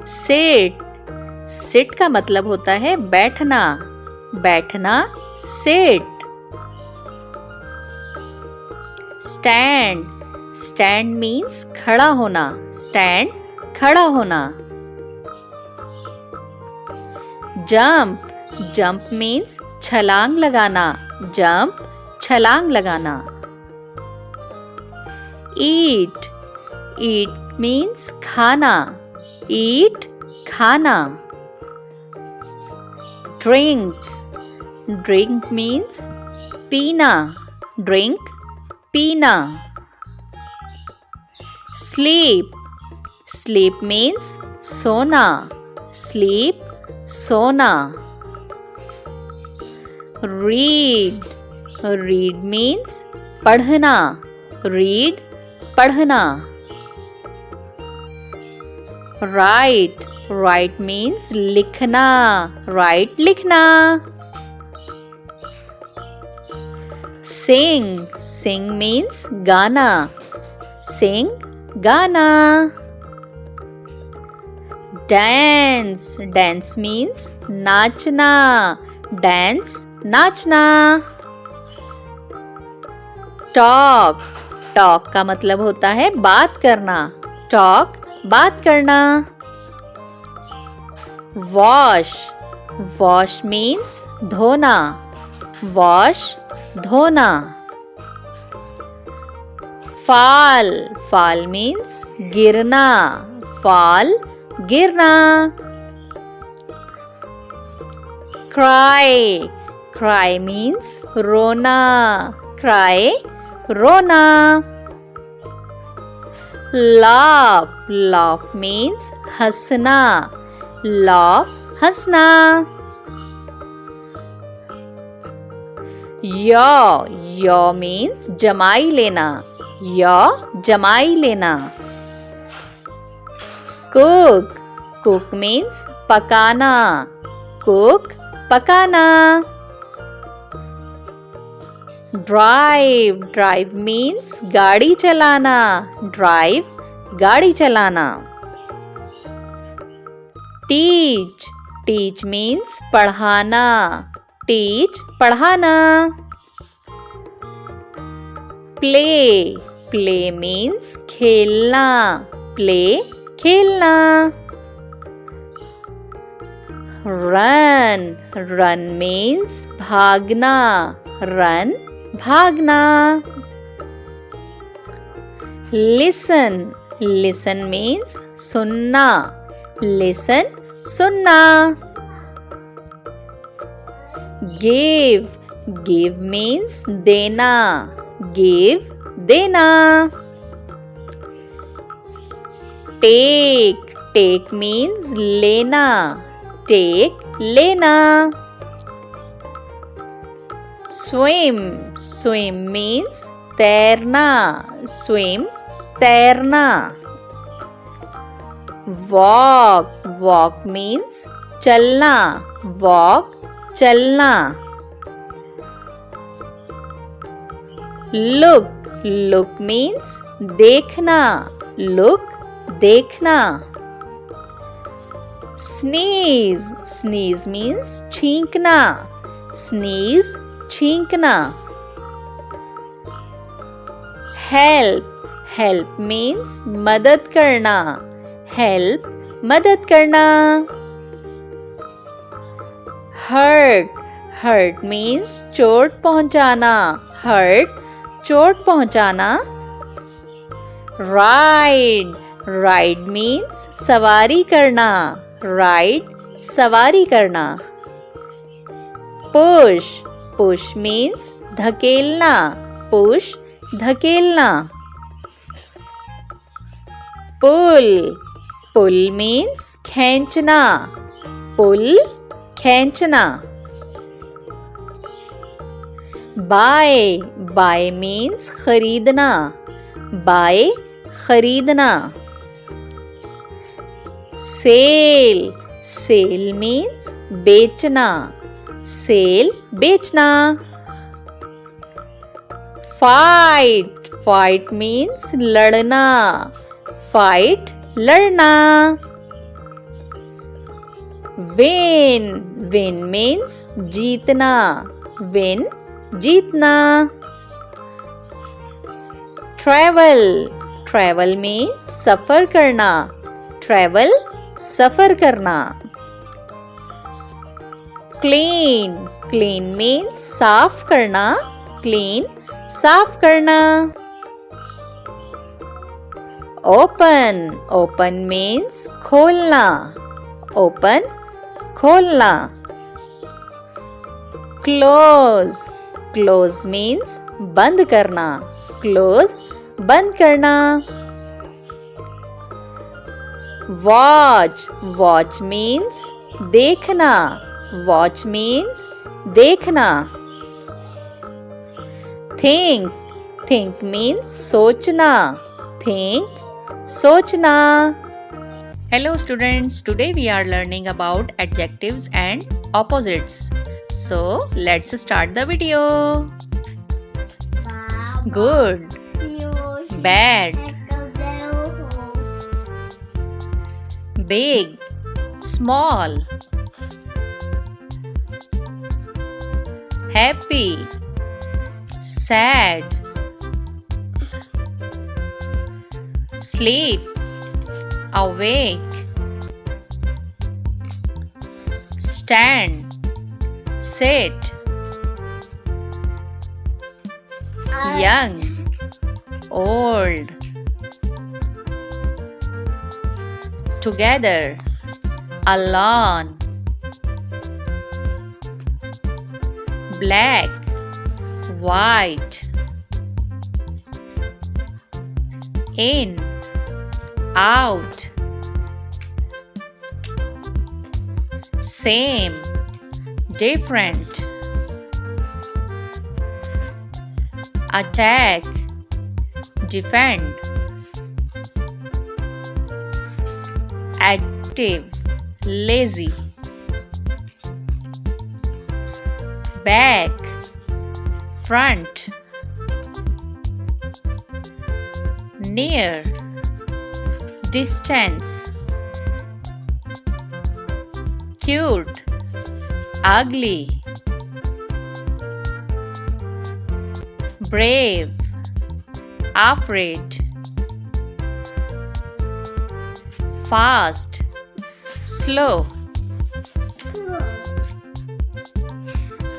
Seat, seat का मतलब होता है बैठना, बैठना सिट। स्टैंड, स्टैंड मीन्स खड़ा होना, स्टैंड खड़ा होना। जंप, जंप मीन्स छलांग लगाना, जंप छलांग लगाना। ईट, ईट मीन्स खाना, ईट खाना। ड्रिंक, ड्रिंक मीन्स पीना, ड्रिंक पीना। स्लीप, स्लीप मीन्स सोना, स्लीप सोना। रीड, रीड मीन्स पढ़ना, रीड पढ़ना। राइट, राइट मीन्स लिखना, राइट लिखना। सिंग, सिंग मीन्स गाना, सिंग गाना। डांस, डांस मीन्स नाचना, डांस नाचना। टॉक, टॉक का मतलब होता है बात करना, टॉक बात करना। वॉश, वॉश मीन्स धोना, वॉश धोना। फॉल, फॉल मीन्स गिरना, फॉल गिरना। क्राई, क्राई मीन्स रोना, क्राई रोना। लाफ, लाफ मीन्स हंसना, लाफ हंसना। यॉ मीन्स जमाई लेना, यॉ जमाई लेना। कुक, कुक मीन्स पकाना, कुक पकाना। ड्राइव, ड्राइव मीन्स गाड़ी चलाना, ड्राइव गाड़ी चलाना। टीच, टीच मीन्स पढ़ाना, टीच पढ़ाना। प्ले, प्ले मीन्स खेलना, प्ले खेलना। रन, रन मीन्स भागना, रन भागना। लिसन, लिसन मीन्स सुनना, लिसन सुनना। गिव, गिव मीन्स देना, गिव देना। टेक, टेक मीन्स लेना, टेक लेना। स्विम, स्विम मीन्स तैरना, स्विम तैरना। वॉक, वॉक मीन्स चलना, वॉक चलना। लुक, लुक मीन्स देखना, लुक देखना। स्नीज, स्नीज मीन्स छींकना, स्नीज छींकना। हेल्प, हेल्प मीन्स मदद करना, हेल्प मदद करना। हर्ट, हर्ट मीन्स चोट पहुंचाना, हर्ट चोट पहुंचाना। राइड, राइड मीन्स सवारी करना, राइड सवारी करना। पुश, पुश मीन्स धकेलना, पुश धकेलना। पुल, पुल मीन्स खींचना, पुल खींचना। बाय, बाय मीन्स खरीदना, बाय खरीदना। सेल, सेल मीन्स बेचना, सेल बेचना। फाइट, फाइट मीन्स लड़ना, फाइट लड़ना। Win. Win means जीतना. Win जीतना. Travel. Travel means सफर करना. Travel सफर करना. Clean. Clean means साफ करना. Clean साफ करना. Open. Open means खोलना. Open खोलना. Close. Close means बंद करना. Close बंद करना. Watch. Watch means देखना. Watch means देखना. Think. Think means सोचना. Think सोचना. Hello students, today we are learning about adjectives and opposites. So let's start the video. Good, bad, big, small, happy, sad, sleep, awake, stand, sit, young, old, together, alone, black, white, in, out, same, different, attack, defend, active, lazy, back, front, near, distance, cute, ugly, brave, afraid, fast, slow,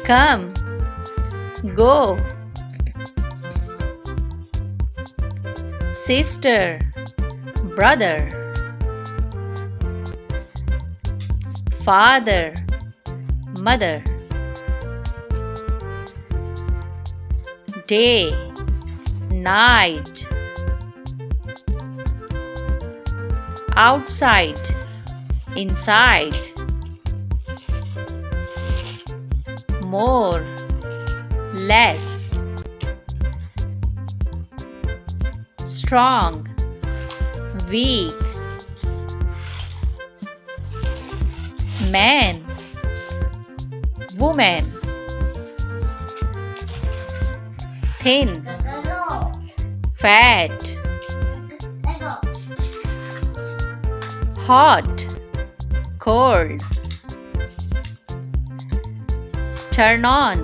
come, go, sister, brother, father, mother, day, night, outside, inside, more, less, strong, weak, man, woman, thin, fat, hot, cold, turn on,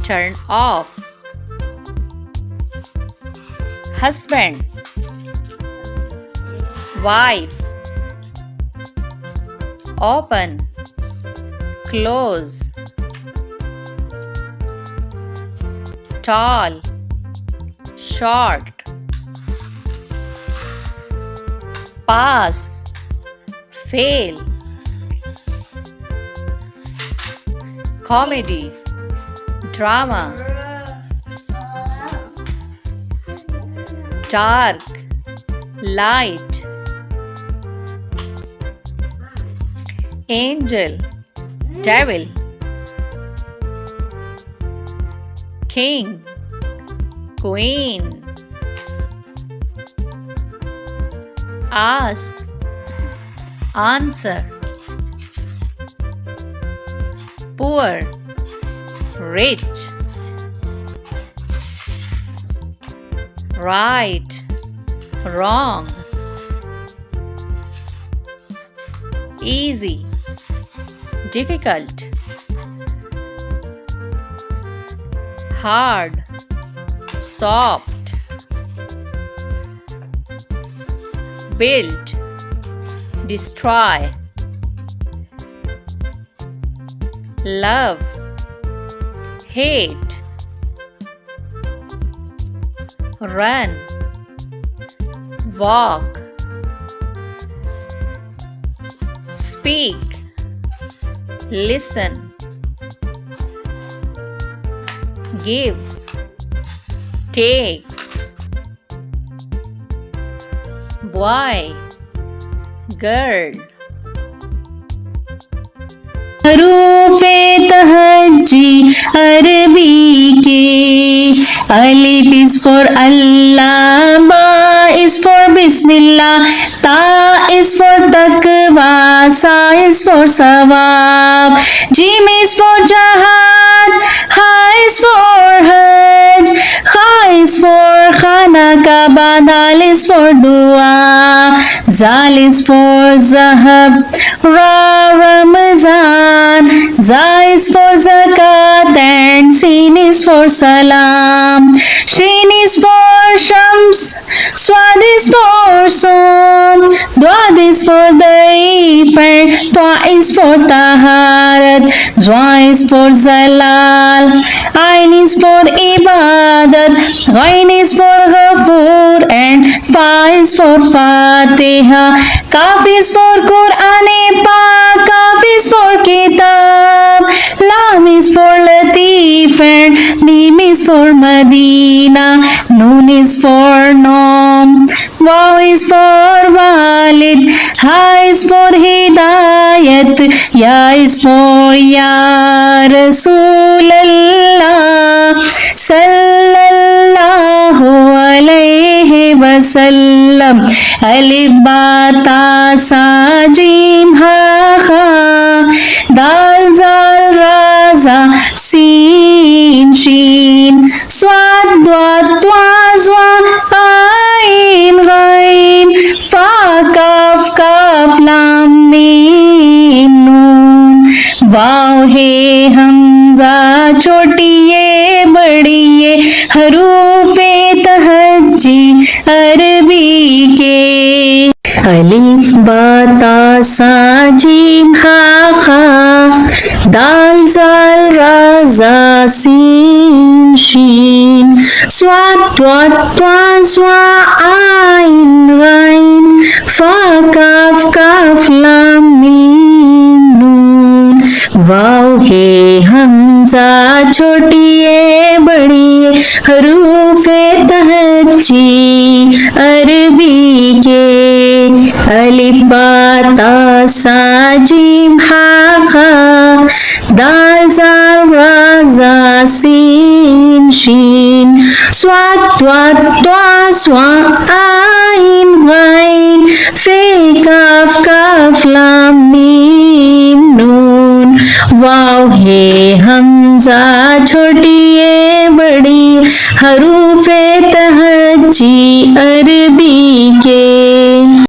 turn off, husband, wife, open, close, tall, short, pass, fail, comedy, drama, dark, light, angel, devil, king, queen, ask, answer, poor, rich, right, wrong, easy, difficult, hard, soft, build, destroy, love, hate, run, walk, speak, listen, give, take, boy, girl. हरूफे तहज्जी अरबी के अलिफ is for अल्लाह, बा is for बिस्मिल्लाह, ता is for तकवा, सा is for सवाब, gym is for जहाद, हा is for हज, खा इज फॉर खाना काबा, दाल इज फॉर दुआ, जाल इज फॉर ज़हब, रा Ramzan, za is for zakat and sin is for salam, shin is for shams, swad is for som, dwad is for daif and ta is for taharat, zwa is for zalal, ain is for ibadat, ghain is for ghafur and fa is for fatiha, kaf is for Quran Pak, kaf is for kitab, lam is for latif and mim is for Medina, noon is for nom, waw is for walid, ha is for hidayat, ya is for ya Rasulallah sallallahu alayhi wasallam, alif ba ta sa jim ha kha, dal zal ra za sin shin, swad dwad twa zwa ain ghain, fa kaf kaf lam mim nun, वाव है हमजा छोटी ये बड़ी ये हरूफे तहज्जी अरबी के अलिफ बा ता सा जीम हा खा, दाल जाल रा जा सीन शीन, स्वाद द्वाद त्वा ज़्वा आइन गाइन, फा काफ काफ लाम मीम नून, वाव है हमजा छोटी ये बड़ी ये हरूफे तहज्जी अरबी के अलिफ बा ता सा जीम हा खा, दाल जाल रा जा सीन शीन, स्वाद द्वाद त्वा ज़्वा आइन गाइन, फे काफ काफ लाम मीम नून, वाव है हमजा छोटी ये बड़ी हरूफे तहज्जी अरबी